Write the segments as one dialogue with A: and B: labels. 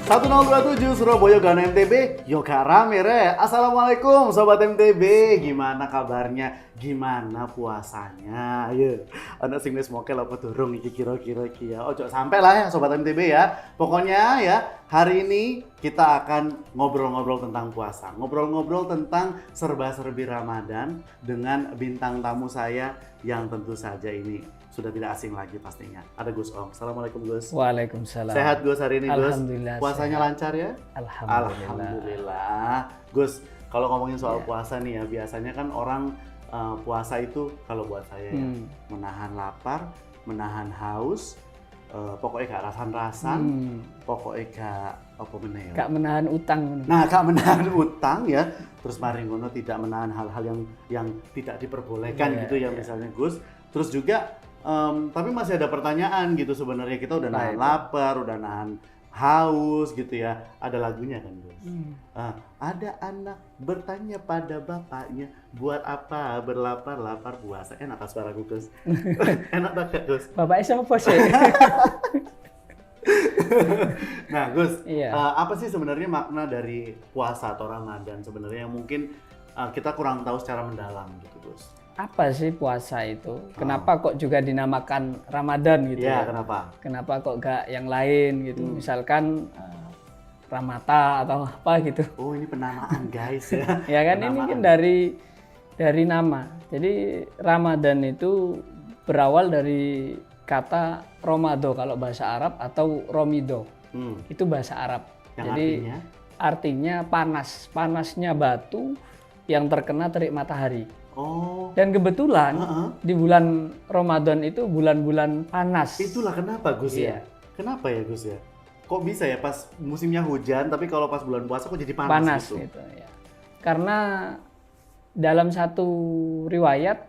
A: 1027 Surabaya Gana MTB, Yoga rame re. Assalamualaikum Sobat MTB, gimana kabarnya? Gimana puasanya? Ayo, anak sing wis mokel apa durung iki kira-kira iki ya. Ojo sampai lah ya Sobat MTB ya. Pokoknya ya, hari ini kita akan ngobrol-ngobrol tentang puasa. Ngobrol-ngobrol tentang serba-serbi Ramadan dengan bintang tamu saya yang tentu saja ini sudah tidak asing lagi pastinya. Ada Gus Om. Assalamualaikum Gus.
B: Waalaikumsalam.
A: Sehat Gus hari ini Gus?
B: Alhamdulillah.
A: Puasanya
B: sehat.
A: lancar ya? Alhamdulillah. Gus, kalau ngomongin soal puasa nih ya, biasanya kan orang puasa itu kalau buat saya ya, menahan lapar, menahan haus, pokoknya gak rasan-rasan, pokoknya gak apa meneh ya.
B: Gak menahan utang.
A: Nah, gak menahan utang ya. Terus mari ngono tidak menahan hal-hal yang tidak diperbolehkan gitu ya misalnya Gus. Terus juga tapi masih ada pertanyaan gitu sebenarnya, kita udah nahan lapar, udah nahan haus gitu ya. Ada lagunya kan Gus. Ada anak bertanya pada bapaknya, buat apa berlapar-lapar puasa? Enak tak suara Gus? Enak tak Gus?
B: Bapaknya siapa sih?
A: Nah Gus,
B: Iya.
A: apa sih sebenarnya makna dari puasa atau Ramadan sebenarnya yang mungkin kita kurang tahu secara mendalam gitu Gus?
B: Apa sih puasa itu? Kenapa kok juga dinamakan Ramadan gitu
A: Iya,
B: ya?
A: kenapa?
B: Kenapa kok gak yang lain gitu? Misalkan Ramata atau apa gitu.
A: Oh, ini penamaan guys ya.
B: Ya kan ini kan dari nama. Jadi Ramadan itu berawal dari kata Romado kalau bahasa Arab atau Romido. Itu bahasa Arab.
A: Yang
B: Jadi artinya panas. Panasnya batu yang terkena terik matahari.
A: Oh.
B: Dan kebetulan di bulan Ramadan itu bulan-bulan panas.
A: Itulah kenapa Gus ya? Kenapa ya Gus ya? Kok bisa ya pas musimnya hujan tapi kalau pas bulan puasa kok jadi panas
B: gitu ya. Karena dalam satu riwayat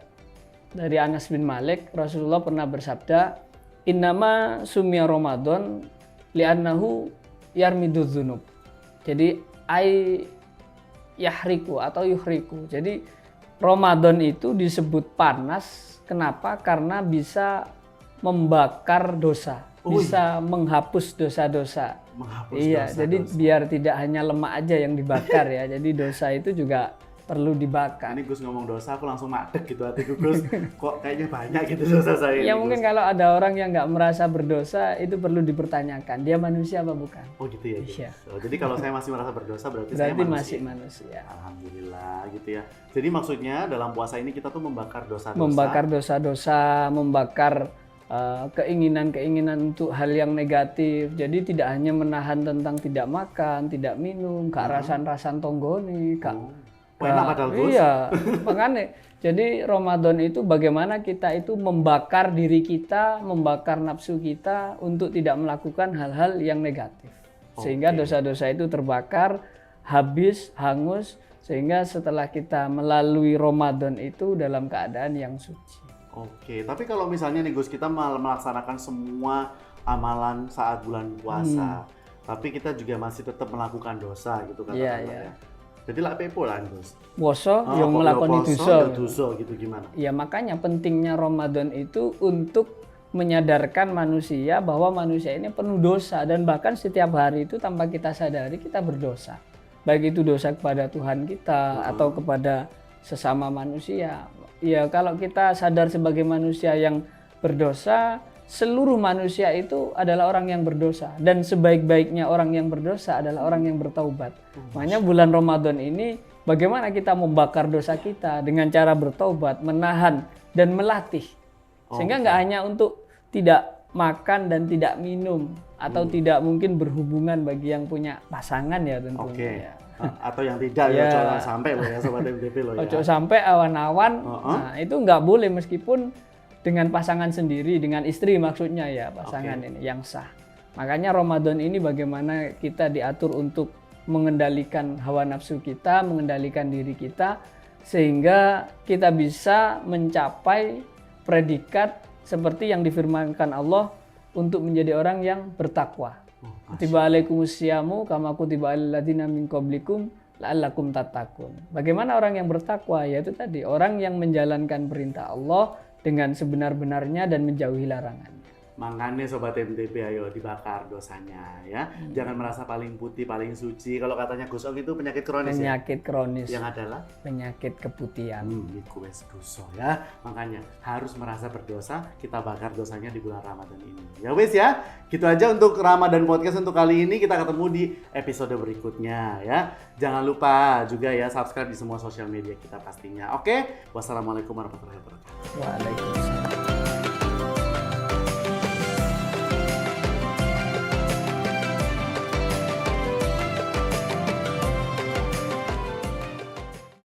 B: dari Anas bin Malik, Rasulullah pernah bersabda, "Innama sumya Ramadan li'annahu yarmidudz dzunub." Jadi yahriku atau yuhriku. Jadi Ramadan itu disebut panas, kenapa? Karena bisa membakar dosa, bisa menghapus dosa-dosa. Jadi biar tidak hanya lemak aja yang dibakar ya, jadi dosa itu juga perlu dibakar.
A: Ini Gus ngomong dosa, aku langsung madeg gitu hatiku Gus. Kok kayaknya banyak gitu dosa saya.
B: Ya
A: ini,
B: mungkin
A: Gus.
B: kalau ada orang yang nggak merasa berdosa, itu perlu dipertanyakan. Dia manusia apa bukan?
A: Oh gitu ya.
B: Iya.
A: Oh, jadi kalau saya masih merasa berdosa berarti saya
B: masih manusia.
A: Alhamdulillah gitu ya. Jadi maksudnya dalam puasa ini kita tuh membakar dosa-dosa.
B: Membakar dosa-dosa, membakar keinginan-keinginan untuk hal yang negatif. Jadi tidak hanya menahan tentang tidak makan, tidak minum, gak rasan-rasan tonggoni,
A: enak padahal Gus.
B: Iya, makanya. Jadi Ramadan itu bagaimana kita itu membakar diri kita, membakar nafsu kita untuk tidak melakukan hal-hal yang negatif. Sehingga dosa-dosa itu terbakar, habis, hangus, sehingga setelah kita melalui Ramadan itu dalam keadaan yang suci.
A: Oke, tapi kalau misalnya nih Gus, kita melaksanakan semua amalan saat bulan puasa, tapi kita juga masih tetap melakukan dosa gitu katakanlah ya. Jadi lah pepo lah Gus.
B: Poso yang melakukan
A: dosa gitu gimana?
B: Ya makanya pentingnya Ramadan itu untuk menyadarkan manusia bahwa manusia ini penuh dosa dan bahkan setiap hari itu tanpa kita sadari kita berdosa. Baik itu dosa kepada Tuhan kita atau kepada sesama manusia. Ya kalau kita sadar sebagai manusia yang berdosa, seluruh manusia itu adalah orang yang berdosa dan sebaik-baiknya orang yang berdosa adalah orang yang bertaubat. Makanya bulan Ramadan ini bagaimana kita membakar dosa kita dengan cara bertaubat, menahan dan melatih. Sehingga nggak hanya untuk tidak makan dan tidak minum atau tidak mungkin berhubungan bagi yang punya pasangan ya tentunya.
A: Atau yang tidak ya, jangan sampai loh ya Sobat MTB loh ya.
B: Ojo sampai awan-awan. Nah, itu nggak boleh meskipun dengan pasangan sendiri, dengan istri maksudnya ya pasangan ini yang sah. Makanya Ramadan ini bagaimana kita diatur untuk mengendalikan hawa nafsu kita, mengendalikan diri kita, sehingga kita bisa mencapai predikat seperti yang difirmankan Allah untuk menjadi orang yang bertakwa. Kutiba alaikumusyamu kama kutiba alal ladzina min qablikum la'allakum tattaqun. Bagaimana orang yang bertakwa? Yaitu tadi orang yang menjalankan perintah Allah dengan sebenar-benarnya dan menjauhi larangannya.
A: Makanya Sobat MTB ayo dibakar dosanya ya. Jangan merasa paling putih, paling suci. Kalau katanya Gus Og itu penyakit kronis
B: Penyakit kronis.
A: Yang adalah
B: penyakit keputihan.
A: Iku wes dosa ya. Makanya harus merasa berdosa, kita bakar dosanya di bulan Ramadan ini. Ya wes ya. Gitu aja untuk Ramadan Podcast untuk kali ini. Kita ketemu di episode berikutnya ya. Jangan lupa juga ya subscribe di semua sosial media kita pastinya. Oke. Wassalamualaikum warahmatullahi wabarakatuh.
B: Waalaikumsalam.